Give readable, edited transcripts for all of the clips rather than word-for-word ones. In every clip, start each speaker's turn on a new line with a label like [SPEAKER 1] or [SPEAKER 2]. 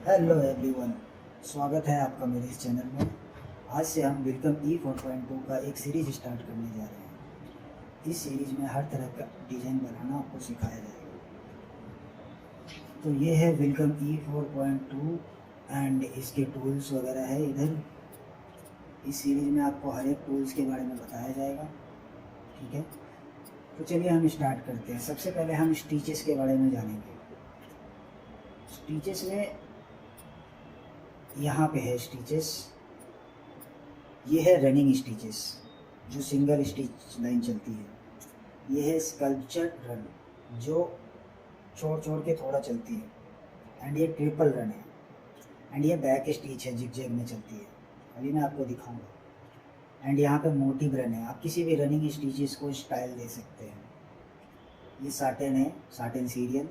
[SPEAKER 1] Hello everyone, स्वागत है आपका मेरे इस चैनल में। आज से हम वेलकम E4.2 का एक सीरीज स्टार्ट करने जा रहे हैं। इस सीरीज में हर तरह का डिज़ाइन बनाना आपको सिखाया जाएगा। तो ये है वेलकम E4.2 एंड इसके टूल्स वगैरह है इधर। इस सीरीज में आपको हर एक टूल्स के बारे में बताया जाएगा, ठीक है। तो चलिए हम स्टार्ट करते हैं। सबसे पहले हम स्टिचेस के बारे में जानेंगे। स्टिचेस में यहाँ पे है स्टिचेस, ये है रनिंग स्टिचेस जो सिंगल स्टिच लाइन चलती है। ये है स्कल्पचर रन जो छोड़ छोड़ के थोड़ा चलती है। एंड ये ट्रिपल रन है। एंड ये बैक स्टिच है, जिगजैग में चलती है। अभी मैं आपको दिखाऊंगा। एंड यहाँ पे मोटिव रन है। आप किसी भी रनिंग स्टिचेस को स्टाइल दे सकते हैं। ये साटिन है, साटिन सीरियल।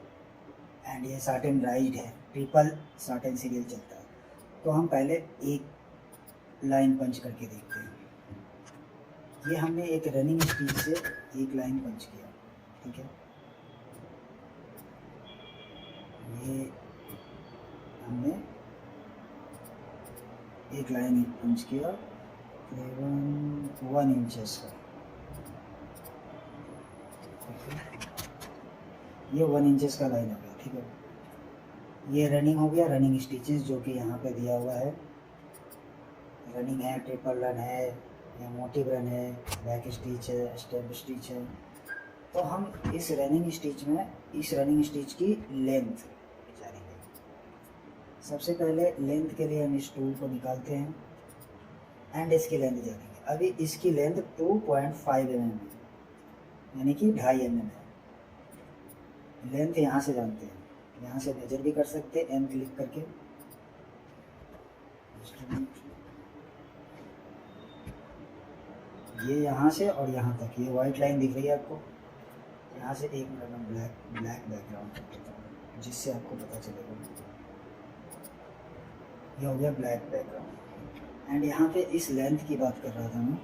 [SPEAKER 1] एंड ये साटिन राइज्ड है, ट्रिपल साटिन सीरियल चलता है। तो हम पहले एक लाइन पंच करके देखते हैं। ये हमने एक रनिंग स्टिच से एक लाइन पंच किया, ठीक है। ये हमने एक लाइन पंच किया करीबन 1 इंचेस का, ये 1 इंचेस का लाइन हो गया, ठीक है। ये रनिंग हो गया, रनिंग स्टिचेस जो कि यहाँ पे दिया हुआ है। रनिंग है, ट्रिपल रन है, या मोटिव रन है, बैक स्टिच है, स्टेप स्टिच है। तो हम इस रनिंग स्टिच में इस रनिंग स्टिच की लेंथ जानेंगे। सबसे पहले लेंथ के लिए हम इस टूल को निकालते हैं एंड इसकी लेंथ जानेंगे। अभी इसकी लेंथ 2.5 mm है, यानी कि 2.5 mm है। लेंथ यहाँ से जानते हैं, यहाँ से मेजर भी कर सकते हैं एम क्लिक करके। ये यहाँ से और यहाँ तक, ये वाइट लाइन दिख रही है आपको। यहाँ से एक मिनट में ब्लैक बैकग्राउंड कर देता हूँ जिससे आपको पता चलेगा। ये हो गया ब्लैक बैकग्राउंड। एंड यहाँ पे इस लेंथ की बात कर रहा था मैं।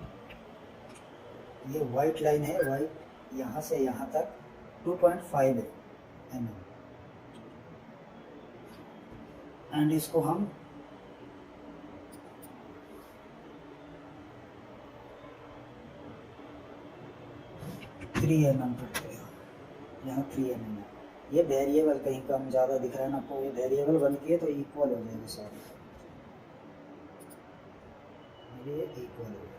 [SPEAKER 1] ये वाइट लाइन है, वाइट यहाँ से यहाँ तक 2.5 mm। एंड इसको हम थ्री mm करते हैं। यहाँ 3 mm है। ये वेरिएबल कहीं कम ज़्यादा दिख रहा है ना आपको, ये वेरिएबल बनती है तो इक्वल हो जाएगा सारे, ये इक्वल हो जाएगा।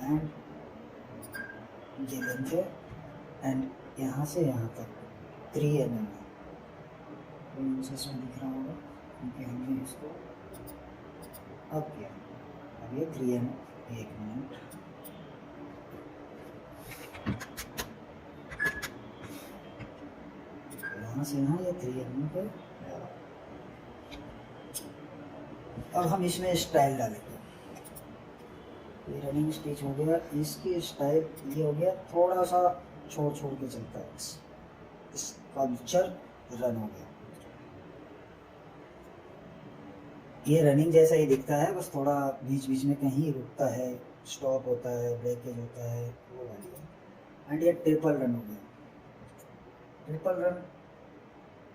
[SPEAKER 1] एंड ये लेंथ है। एंड यहाँ से यहाँ तक 3 mm है। तो इसमें दिख रहा होगा क्योंकि हमने इसको अब किया। अब ये 3 mm, एक मिनट। यहाँ से यहाँ ये 3 mm पे। अब हम इसमें स्टाइल डालेंगे। ये रनिंग स्टिच हो गया, इसकी स्टाइल ये हो गया, थोड़ा सा छोड़ छोड़ के चलता है। स्कल्पचर रन हो गया। ये रनिंग जैसा ही दिखता है, बस थोड़ा बीच बीच में कहीं रुकता है, स्टॉप होता है, ब्रेकेज होता है, वो वाली है। एंड ये ट्रिपल रन हो गया।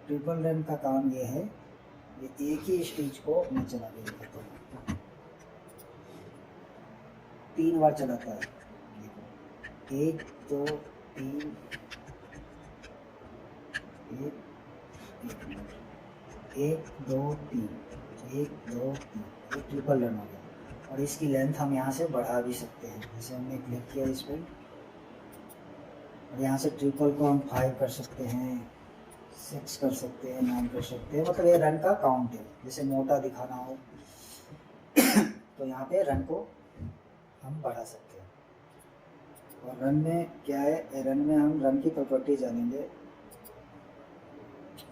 [SPEAKER 1] ट्रिपल रन का काम ये है, ये एक ही स्टिच को मैं चला के दिखाता हूँ। 3 बार चलाता है। 1 2 3, 1 2 3, 1 2 3, ये ट्रिपल रन हो गया। और इसकी लेंथ हम यहाँ से बढ़ा भी सकते हैं। जैसे हमने क्लिक किया इस पर, और यहाँ से ट्रिपल को हम 5 कर सकते हैं, 6 कर सकते हैं, 9 कर सकते हैं। मतलब ये रन का काउंट है। जैसे मोटा दिखाना हो तो यहाँ पे रन को हम बढ़ा सकते हैं। और रन में क्या है, रन में हम रन की प्रॉपर्टी जानेंगे।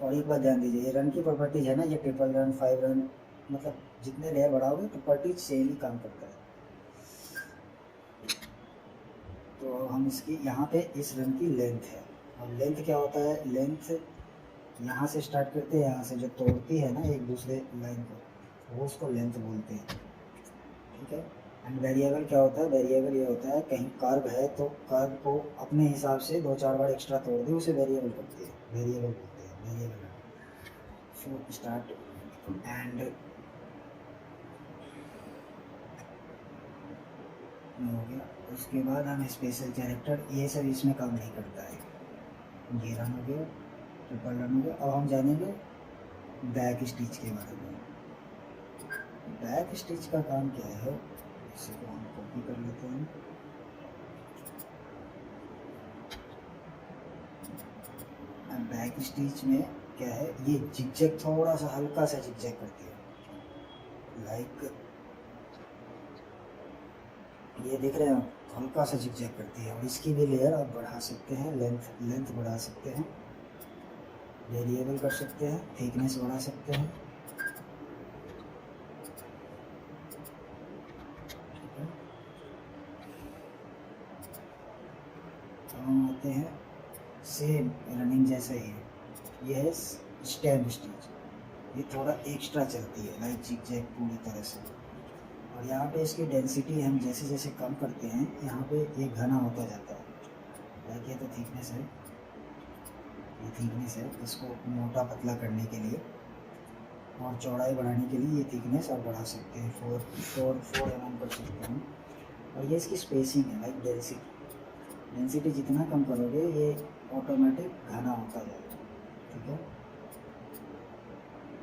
[SPEAKER 1] और एक बात ध्यान दीजिए, ये रन की प्रॉपर्टीज है ना, ये ट्रिपल रन, 5 रन, मतलब जितने लेयर बढ़ाओगे प्रॉपर्टीज सेम ही काम करता है। तो हम इसकी यहाँ पे इस रन की लेंथ है। और लेंथ क्या होता है, लेंथ यहाँ से स्टार्ट करते हैं, यहाँ से जो तोड़ती है ना एक दूसरे लाइन को, वो उसको लेंथ बोलते हैं, ठीक है। एंड वेरिएबल क्या होता है? वेरिएबल ये होता है कहीं कर्व है तो कर्व को अपने हिसाब से 2-4 बार एक्स्ट्रा तोड़ दे, उसे वेरिएबल करते हैं, वेरिएबल बोलते हैं, वेरिएबल। सो स्टार्ट एंड हो गया। उसके बाद हम स्पेशल कैरेक्टर, ये सब इसमें काम नहीं करता है। ये रन हो गया, ट्रिपल रन हो गया। अब हम जानेंगे बैक स्टिच के बारे में। बैक स्टिच का काम क्या है, इसे को हम कॉपी कर लेते हैं। अब बैक स्टिच में क्या है, ये जिगजैग थोड़ा सा हल्का सा जिगजैग करती है, लाइक ये देख रहे हैं, हल्का सा जिगजैग करती है। और इसकी भी लेयर आप बढ़ा सकते हैं, लेंथ बढ़ा सकते हैं, वेरिएबल कर सकते हैं, थिकनेस बढ़ा सकते हैं। हम आते हैं सेम रनिंग जैसा ही है, ये है स्टेम स्टिच। ये थोड़ा एक्स्ट्रा चलती है, लाइक जिगजैग पूरी तरह से। और यहाँ पे इसकी डेंसिटी हम जैसे जैसे कम करते हैं, यहाँ पे ये घना होता जाता है। लाइक ये तो थिकनेस है, ये थिकनेस है। इसको मोटा पतला करने के लिए और चौड़ाई बढ़ाने के लिए ये थिकनेस आप बढ़ा सकते हैं, 4 mm कर सकते हैं। और ये इसकी स्पेसिंग है, लाइक डेंसिटी जितना कम करोगे ये ऑटोमेटिक घना होता जाएगा, ठीक है।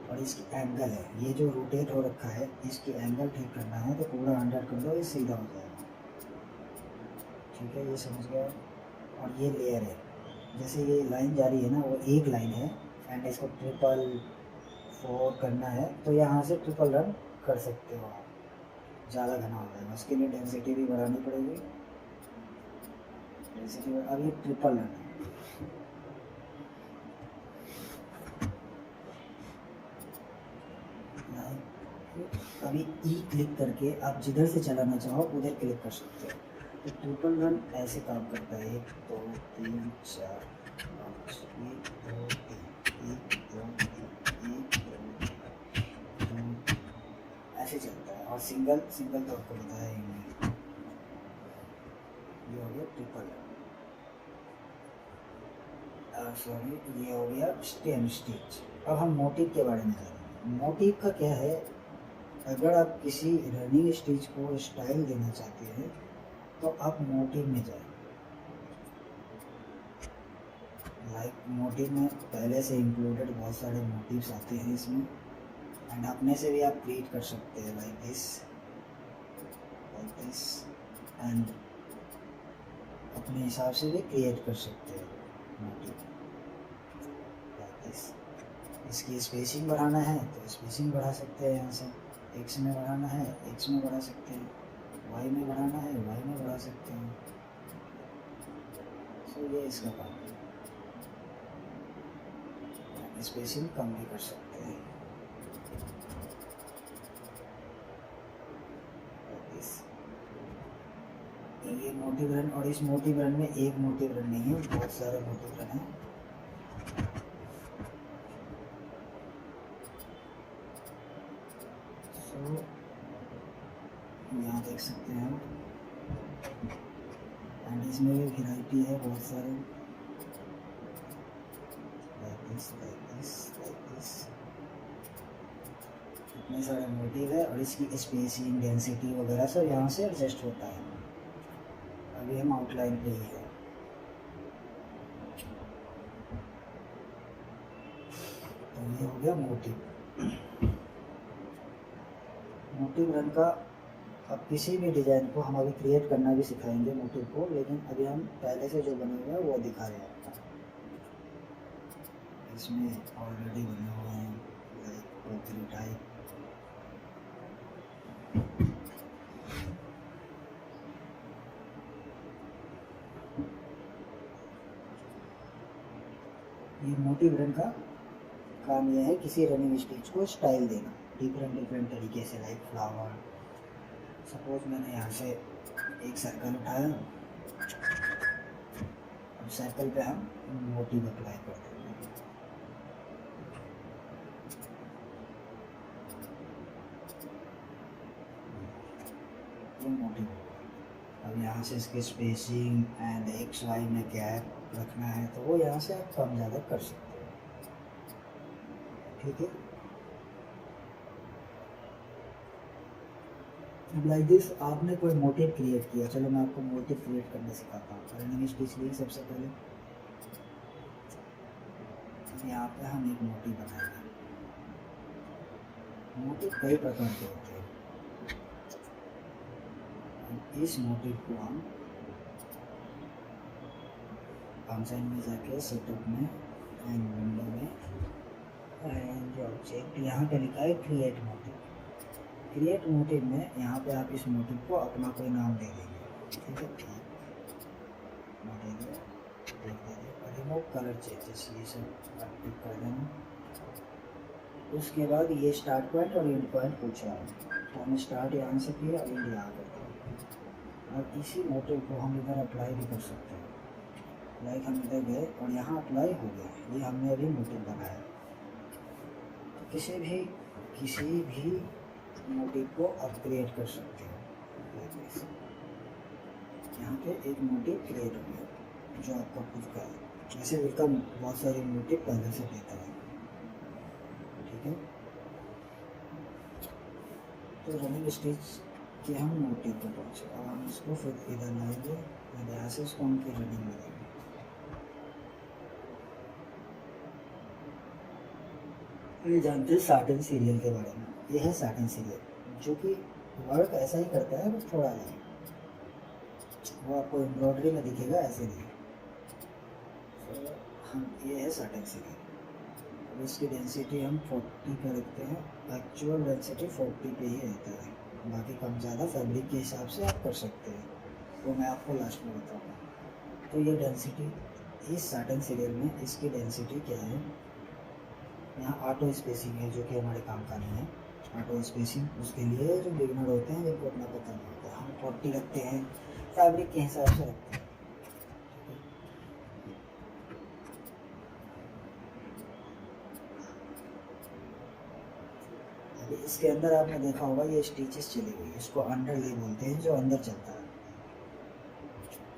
[SPEAKER 1] और इसकी एंगल है, ये जो रोटेट हो रखा है, इसकी एंगल ठीक करना है तो पूरा 100 कर दो, ये सीधा हो जाएगा, ठीक है, ये समझ गया। और ये लेयर है, जैसे ये लाइन जा रही है ना, वो एक लाइन है एंड इसको 4 करना है तो यहाँ से ट्रिपल रन कर सकते हो आप, ज़्यादा घना हो जाएगा। उसके लिए डेंसिटी भी बढ़ानी पड़ेगी, डेंसिटी। अब ये ट्रिपल रन है, अभी ई क्लिक करके आप जिधर से चलाना चाहो उधर क्लिक कर सकते हो। तो ट्रिपल रन ऐसे काम करता है, 1 2 3 4 5, 1 2 3, 1 2 3, 1 2 3, ऐसे चलता है। और सिंगल तो आपको बताया ही नहीं। ये हो गया ट्रिपल रन, सॉरी, ये हो गया स्टेम स्टिच। अब हम मोटिव के बारे में जानेंगे। मोटिव का क्या है, अगर आप किसी रनिंग स्टिच को स्टाइल देना चाहते हैं तो आप मोटिव में जाएं। लाइक मोटिव में पहले से इंक्लूडेड बहुत सारे मोटिव्स आते हैं इसमें, एंड अपने से भी आप क्रिएट कर सकते हैं, लाइक दिस एंड अपने हिसाब से भी क्रिएट कर सकते हैं मोटिव, लाइक दिस। इसकी स्पेसिंग बढ़ाना है तो स्पेसिंग बढ़ा सकते हैं, यहाँ से एक्स में बढ़ाना है एक्स में बढ़ा सकते हैं, वाई में बढ़ाना है वाई में बढ़ा सकते हैं। सो ये इसका काम है, स्पेसिंग कम भी कर सकते हैं। ये मोटिव रन, और इस मोटिव रन में एक मोटिव रन नहीं है, बहुत सारे मोटिव रन हैं। यहाँ देख सकते हैं, एंड इसमें भी वेराइटी है बहुत सारे, इतने सारे मोटिव है। और इसकी स्पेसिंग डेंसिटी वगैरह सब यहाँ से एडजस्ट होता है। अभी हम आउटलाइन पे ही है, तो ये हो गया मोटिव रन का। अब किसी भी डिज़ाइन को हम अभी क्रिएट करना भी सिखाएंगे मोटिव को, लेकिन अभी हम पहले से जो बने हुए हैं वो दिखा रहे हैं आपको। इसमें ऑलरेडी बने हुए हैं, लाइक पोर्ट्रेट टाइप, ये मोटिव रन का काम यह है किसी रनिंग स्टिच को स्टाइल देना डिफरेंट तरीके से, लाइक फ्लावर। सपोज मैंने यहाँ से एक सर्कल उठाया, अब सर्कल पे हम मोटिव अप्लाई कर देंगे। यहाँ से इसके स्पेसिंग एंड एक्स वाई में गैप रखना है तो वो यहाँ से आप कम ज़्यादा कर सकते हो। ठीक है, लाइक दिस आपने कोई मोटिव क्रिएट किया। चलो मैं आपको मोटिव क्रिएट करना सिखाता हूँ। रनिंग स्टिच लिए सबसे पहले यहाँ पे हम एक मोटिव बनाएंगे। मोटिव कई प्रकार के होते हैं। इस मोटिव को हम फंक्शन में जाके सेटअप में एंड विंडो में एंड ऑब्जेक्ट यहाँ पे लिखा है क्रिएट मोटिव। क्रिएट मोटिव में यहाँ पे आप इस मोटिव को अपना कोई नाम दे देंगे। ठीक है, रिमूव कलर चेंजेस ये सब आप टिक कर देना। उसके बाद ये स्टार्ट पॉइंट और एंड पॉइंट पूछ रहा है तो हमें स्टार्ट यहाँ से किया और एंड यहाँ करते हैं। और इसी मोटिव को हम इधर अप्लाई भी कर सकते हैं। लाइक हम इधर गए और यहाँ अप्लाई हो गया, ये हमने अभी मोटिव बनाया। तो किसी भी मोटिव को आप क्रिएट कर सकते हो। यहाँ पे एक मोटिव क्रिएट हो गया जो आपका खुद का है। वैसे वेलकम बहुत सारे मोटिव पहले से देता है। ठीक है, तो रनिंग स्टिच के हम मोटिव पर पहुँचे। अब हम इसको फिर इधर लाएंगे और यहाँ से इसको हम फिर रनिंग में देंगे। ये जानते हैं साटन सीरियल के बारे में। ये है साटन सीरियल जो कि वर्क ऐसा ही करता है बस थोड़ा नहीं। वो आपको एम्ब्रॉयडरी में दिखेगा, ऐसे नहीं। तो हम ये है साटन सीरियल। अब इसकी डेंसिटी हम 40 पे रखते हैं। एक्चुअल डेंसिटी 40 पे ही रहता है, बाकी कम ज़्यादा फैब्रिक के हिसाब से आप कर सकते हैं, वो मैं आपको लास्ट में बताऊँगा। तो ये डेंसिटी इस साटन सीरियल में इसकी डेंसिटी क्या है। यहाँ ऑटो स्पेसिंग है जो कि हमारे काम का नहीं है। ऑटो स्पेसिंग उसके लिए जो बिगनर होते हैं जिनको अपना पता नहीं होता। हम 40 रखते हैं, फैब्रिक के हिसाब से रखते हैं। अभी इसके अंदर आपने देखा होगा ये स्टिचेस चली हुई, इसको अंडरले बोलते हैं जो अंदर चलता है।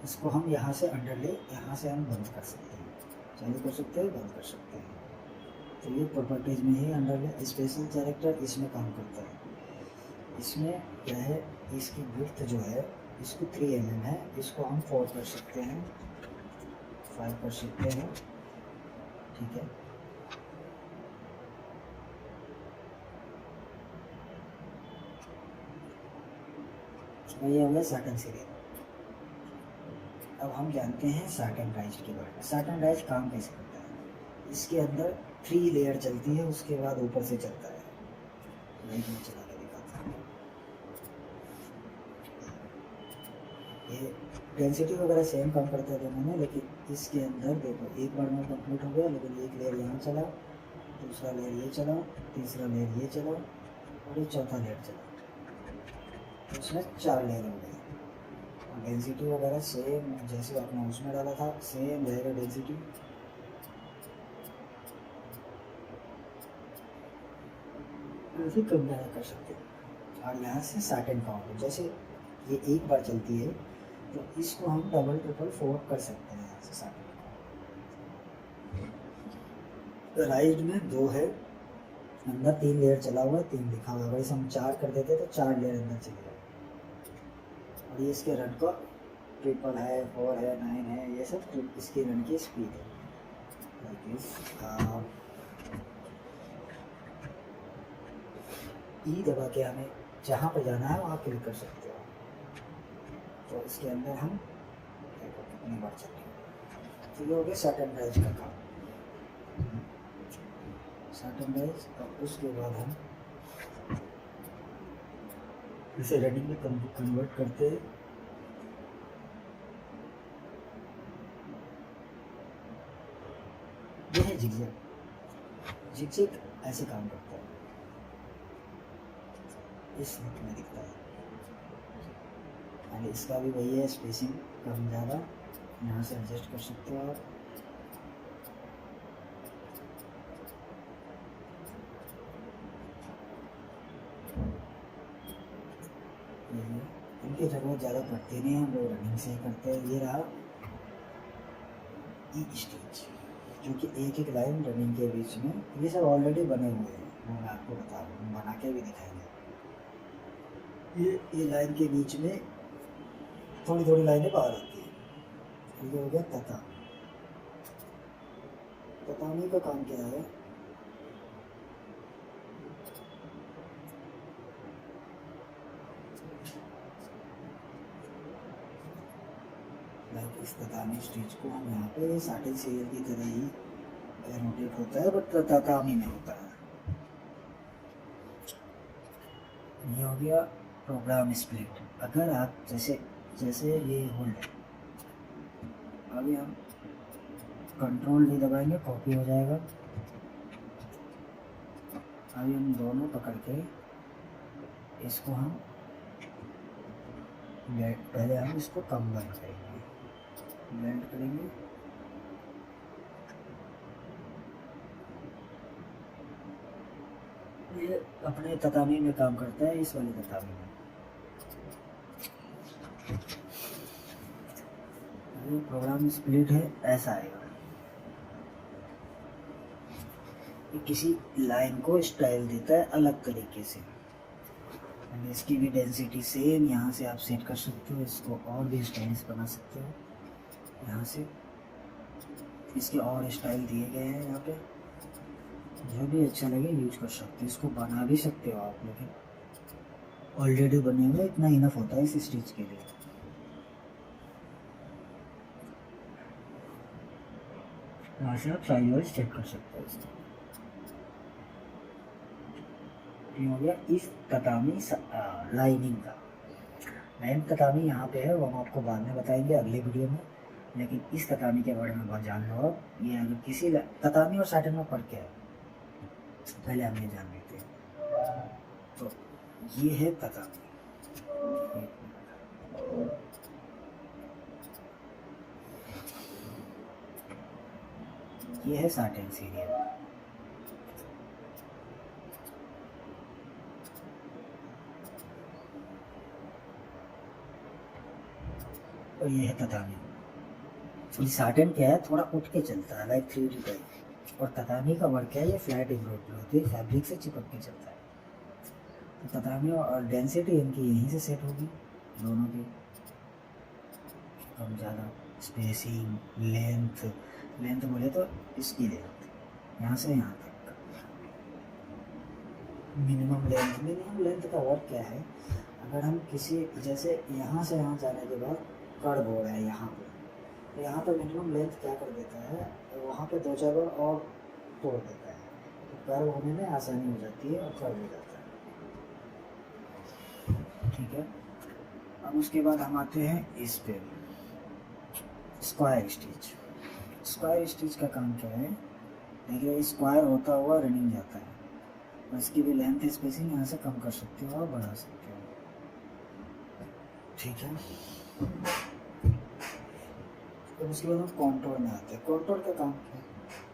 [SPEAKER 1] इसको हम यहाँ से अंडरले यहाँ से हम बंद कर सकते हैं, चालू कर सकते हैं, बंद कर सकते हैं। तो ये प्रॉपर्टीज में ही अंडरले स्पेशल कैरेक्टर इसमें काम करता है। इसमें क्या है, इसकी विड्थ जो है इसको 3 mm है, इसको हम 4 कर सकते हैं, 5 कर सकते हैं। ठीक है, ये हो गया साटन सीरियल। अब हम जानते हैं साटन राइज के बारे में। साटन राइज काम कैसे करता है। इसके अंदर 3 लेयर चलती है, उसके बाद ऊपर से चलता है। लाइट में चला के दिखाता हूँ। ये डेंसिटी वगैरह सेम काम करता है दोनों में, लेकिन इसके अंदर देखो एक बार में कंप्लीट हो गया, लेकिन एक लेयर यहाँ चला, दूसरा लेयर ये चला, तीसरा लेयर ये चला और ये चौथा लेयर चला। तो इसमें 4 लेयर हो गए। डेंसिटी वगैरह सेम जैसे आपने उसमें डाला था सेम रहेगा डेंसिटी। काफ़ी कम ज़्यादा कर सकते हैं। और यहाँ से साटन काउंट, जैसे ये एक बार चलती है तो इसको हम डबल ट्रिपल 4 कर सकते हैं। यहाँ से साटन राइट में 2 है, अंदर 3 लेयर चला हुआ है, 3 लिखा हुआ है। वैसे हम 4 कर देते तो 4 लेयर अंदर चले जाए। और ये इसके रन का ट्रिपल है, 4 है, 9 है, ये सब इसके रन की स्पीड है। ई दबा के हमें जहाँ पर जाना है वहाँ क्लिक कर सकते हो। तो इसके अंदर हम देखो कितनी बार चल रही है। तो ये हो गया साटन राइज का काम। Satin rise. और उसके बाद हम इसे रनिंग में कन्वर्ट करते हैं। यह है जिगजैग। जिगजैग ऐसे काम करता है, इस लुक में दिखता है। और इसका भी वही है, स्पेसिंग कम ज़्यादा यहाँ से एडजस्ट कर सकते हो आप। इनकी ज़रूरत बहुत ज़्यादा करते नहीं हैं, हम लोग रनिंग से ही करते हैं। ये रहा ई स्टिच, जो कि एक एक लाइन रनिंग के बीच में, ये सब ऑलरेडी बने हुए हैं, वो मैं आपको बता रहा हूँ, बना के भी दिखाएंगे। ये लाइन के बीच में थोड़ी थोड़ी लाइनें बाहर आती है। ये हो गया तता। ततानी का काम क्या है? लाइक इस ततानी स्टिच को हम यहाँ पे साटिन सीरियल की तरह ही रोटेट होता है, बट ततामी में होता है। ये हो गया प्रोग्राम स्प्लिट। अगर आप जैसे जैसे ये होल्ड है, अभी हम कंट्रोल नहीं दबाएंगे, कॉपी हो जाएगा। अभी हम दोनों पकड़ के इसको हम पहले हम इसको कंबाइन करेंगे, ब्लेंड करेंगे। ये अपने ततामी में काम करता है, इस वाले ततामी में। ये प्रोग्राम स्प्लिट है, ऐसा आएगा। ये किसी लाइन को स्टाइल देता है अलग तरीके से। इसकी भी डेंसिटी सेम यहाँ से आप सेट कर सकते हो, इसको और भी स्टाइलिश बना सकते हो। यहाँ से इसके और स्टाइल दिए गए हैं, यहाँ पे जो भी अच्छा लगे यूज कर सकते हो। इसको बना भी सकते हो आप, लेकिन ऑलरेडी बने हुए इतना इनफ होता है इस स्टिच के लिए। यहाँ से आप साइज वाइज चेक कर सकते हो इसको। ये हो गया इस ततामी लाइनिंग का। मेन ततामी यहाँ पे है, वो हम आपको बाद में बताएंगे अगले वीडियो में, लेकिन इस ततामी के बारे में बहुत जान लो आप। ये अगर किसी ततामी और साटिन में फर्क क्या है, पहले हम ये जान लेते हैं। तो ये है ततामी, ये है साटिन सीरियल। और ये है ततामी। ये साटिन क्या है, थोड़ा उठ के चलता है, लाइक 3D टाइप। और ततामी का वर्क है, ये फ्लैट एम्ब्रॉयडरी होती है, फैब्रिक से चिपक के चलता है। तो ततामी और डेंसिटी इनकी यहीं से सेट होगी, दोनों की। कम ज़्यादा स्पेसिंग, लेंथ बोले तो इसकी लेंथ यहाँ से यहाँ तक मिनिमम लेंथ का वर्क क्या है। अगर हम किसी जैसे यहाँ से यहाँ जाने के बाद कर्व हो रहा है यहाँ पे, तो यहाँ पे मिनिमम लेंथ क्या कर देता है, वहाँ पे 2-4 बार और तोड़ देता है, तो कर्व होने में आसानी हो जाती है और कर्व हो जाता है। ठीक है, अब उसके बाद हम आते हैं इस पे स्क्वायर स्टिच। स्क्वायर स्टिच का काम क्या है, देखिए स्क्वायर होता हुआ रनिंग जाता है, और इसकी भी लेंथ स्पेसिंग यहाँ से कम कर सकते हो और बढ़ा सकते हो। ठीक है, तो उसके बाद हम कॉन्टोर में आते हैं। कॉन्टोर का काम क्या है,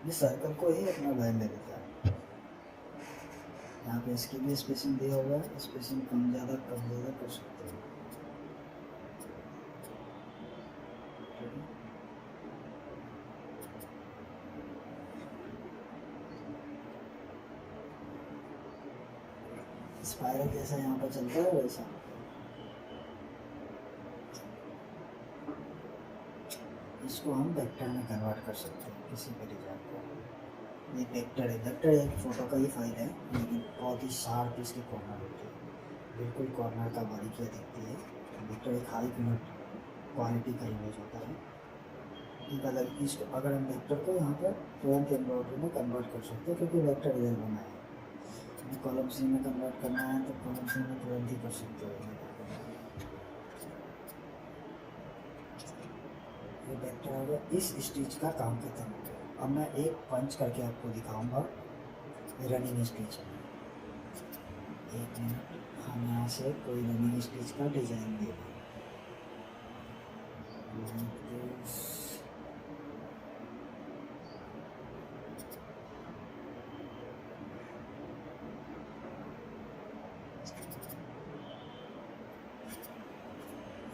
[SPEAKER 1] ये सर्कल को ही अपना लाइन ले लेता है। यहाँ पे इसकी भी स्पेसिंग दिया हुआ है, स्पेसिंग कम ज़्यादा कर सकते हो। स्पाइरल जैसा यहाँ पर चलता है वैसा। इसको हम वेक्टर में कन्वर्ट कर सकते हैं किसी भी डिजाइन को। ये वेक्टर है, वेक्टर एक फोटो का ही फाइल है, लेकिन बहुत ही शार्प इसके कॉर्नर होते हैं, बिल्कुल कॉर्नर का बारीकियाँ दिखती है। वेक्टर एक हाई क्वालिटी का इमेज होता है, एक अलग। इसको अगर हम वेक्टर को यहाँ पर तुरंत एम्ब्रॉयडरी में कन्वर्ट कर सकते हैं, क्योंकि वेक्टर इधर बना है। कॉलम सी में कन्वर्ट करना है तो कॉलम सी में तुरंत ही कर सकते हो। ये वेक्टर हो गया, इस स्टिच का काम खत्म हो गया। अब मैं एक पंच करके आपको दिखाऊंगा रनिंग स्टिच में। 1 मिनट, हम यहाँ से कोई रनिंग स्टिच का डिजाइन दे दें।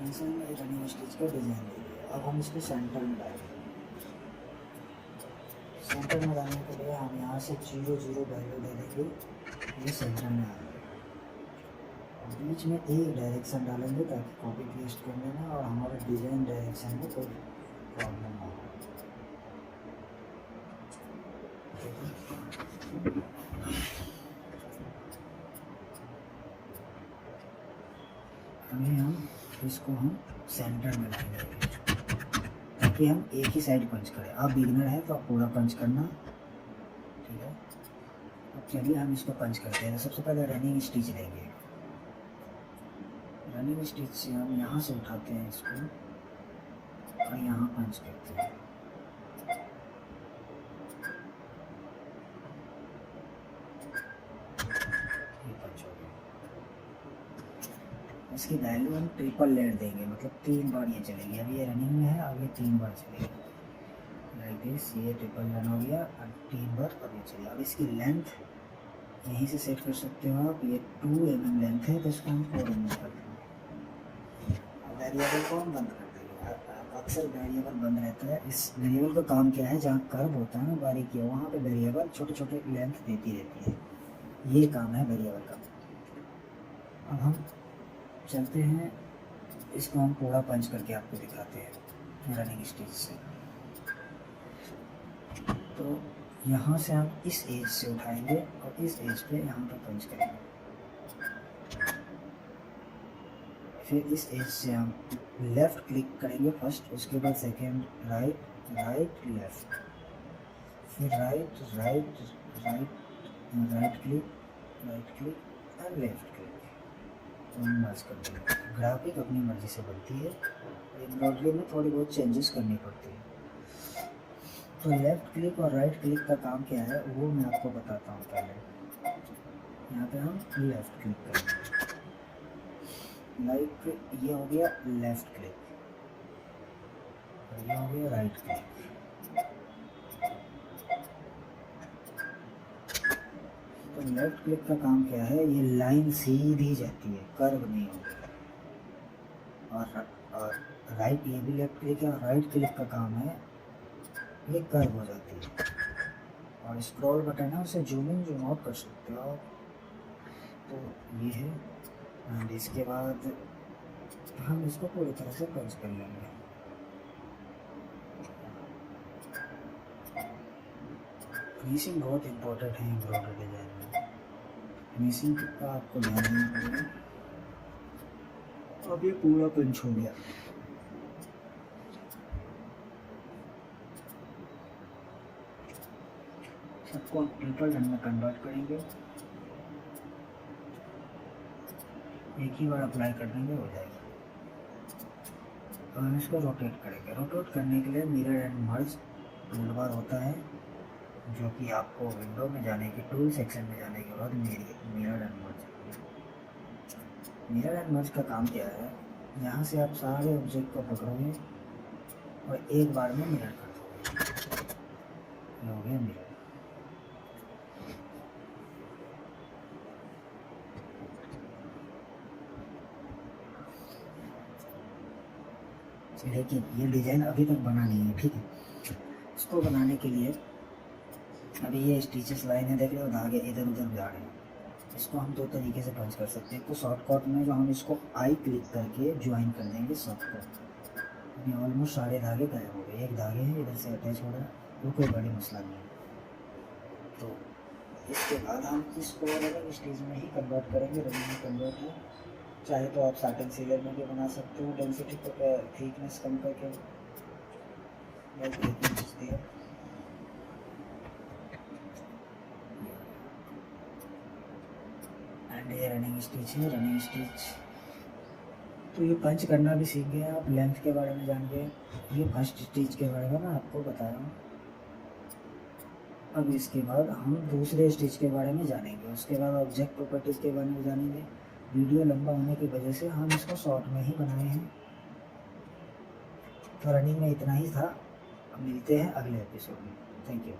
[SPEAKER 1] ऐसे हमने रनिंग स्टिच का डिज़ाइन ले लिया। अब हम इसको सेंटर में डालेंगे। सेंटर में डालने के लिए हम यहाँ से 0 0 वैल्यू दे देंगे, ये सेंटर में आ जाएगा। बीच में एक डायरेक्शन डालेंगे ताकि कॉपी पेस्ट करने में और हमारे डिज़ाइन डायरेक्शन में कोई प्रॉब्लम ना हो। अभी हम इसको हम सेंटर में लाएंगे ताकि हम एक ही साइड पंच करें। आप बिगिनर है तो आप पूरा पंच करना, ठीक है। अब चलिए हम इसको पंच करते हैं। सबसे पहले रनिंग स्टिच लेंगे। रनिंग स्टिच से हम यहाँ से उठाते हैं इसको और यहाँ पंच करते हैं। इसकी वैल्यू हम ट्रिपल लेट देंगे, मतलब 3 बार ये चलेगी। अभी ये रनिंग में है, आगे 3 बार चलेगी लाइक दिस। ये ट्रिपल रन हो गया और 3 बार अब ये चलेगा। अब इसकी लेंथ यहीं से सेट कर सकते हो आप। ये 2 mm लेंथ है तो इसको हम 4 mm कर देंगे। वेरिएबल को हम बंद कर देंगे। अक्सर वेरिएबल बंद रहता है। इस वेरिएबल का काम क्या है, जहाँ कर्व होता है ना बारीकी, वहाँ पे वेरिएबल छोटे छोटे लेंथ देती रहती है। ये काम है वेरिएबल का। अब हम चलते हैं, इसको हम पूरा पंच करके आपको दिखाते हैं रनिंग स्टिच से। तो यहाँ से हम इस एज से उठाएंगे और इस एज पे यहाँ पे पंच करेंगे। फिर इस एज से हम लेफ़्ट क्लिक करेंगे फर्स्ट, उसके बाद सेकेंड राइट राइट लेफ़्ट, फिर right right right right click और लेफ़्ट क्लिक। मर्ज कर देंगे। ग्राफिक अपनी मर्जी से बनती है, एम्ब्रॉयडरी में थोड़ी बहुत चेंजेस करनी पड़ती है। तो लेफ़्ट क्लिक और राइट क्लिक का काम क्या है वो मैं आपको बताता हूँ। पहले यहाँ पे हम लेफ़्ट क्लिक करेंगे, लाइक ये हो गया लेफ़्ट क्लिक और ये हो गया राइट क्लिक। तो लेफ़्ट क्लिक का काम क्या है, ये लाइन सीधी जाती है, कर्व नहीं होती। और राइट, ये भी लेफ़्ट क्लिक है और राइट क्लिक का काम है, ये कर्व हो जाती है। और स्क्रॉल बटन है, उसे जूम इन जूम आउट कर सकते हो आप। तो ये है एंड इसके बाद हम इसको पूरी तरह से पंच कर लेंगे। फिनिशिंग बहुत इम्पोर्टेंट है एम्ब्रॉयडरी डिज़ाइन में। फिनिशिंग का आपको ध्यान देना पड़ेगा। अब ये पूरा पंच हो गया। सबको हम ट्रिपल रन में कन्वर्ट करेंगे। एक ही बार अप्लाई कर देंगे, हो जाएगा। और हम इसको रोटेट करेंगे। रोटेट करने के लिए mirror and merge tool bar होता है, जो कि आपको विंडो में जाने के टूल सेक्शन में जाने के बाद mirror and merge. Mirror and merge का काम क्या है, यहाँ से आप सारे ऑब्जेक्ट को पकड़ोगे और एक बार में मिरर कर दोगे। ये हो गया मिरर। लेकिन ये डिज़ाइन अभी तक बना नहीं है, ठीक है। इसको बनाने के लिए अभी ये स्टिचेस लाइन है, देख रहे हो, धागे इधर उधर जा रहे हैं। इसको हम 2 तरीके से पंच कर सकते हैं। एक तो शॉर्टकट में, जो हम इसको आई क्लिक करके ज्वाइन कर देंगे शॉर्टकट। अभी ऑलमोस्ट सारे धागे गायब हो गए। एक धागे है इधर से अटैच हो रहा है, वो कोई बड़ी मसला नहीं है। तो इसके बाद हम इसको रनिंग स्टिच में ही कन्वर्ट करेंगे। रनिंग में कन्वर्ट है, चाहे तो आप साटन सीलर में भी बना सकते हो, डेंसिटी को थिकनेस कम करके। एंड ये रनिंग स्टिच है। रनिंग स्टिच तो ये पंच करना भी सीख गए आप, लेंथ के बारे में जान गए। ये फर्स्ट स्टिच के बारे में मैं आपको बताया हूँ। अब इसके बाद हम दूसरे स्टिच के बारे में जानेंगे, उसके बाद ऑब्जेक्ट प्रॉपर्टीज़ के बारे में जानेंगे। वीडियो लंबा होने की वजह से हम इसको शॉर्ट में ही बनाए हैं। तो रनिंग में इतना ही था। अब मिलते हैं अगले एपिसोड में। Thank you.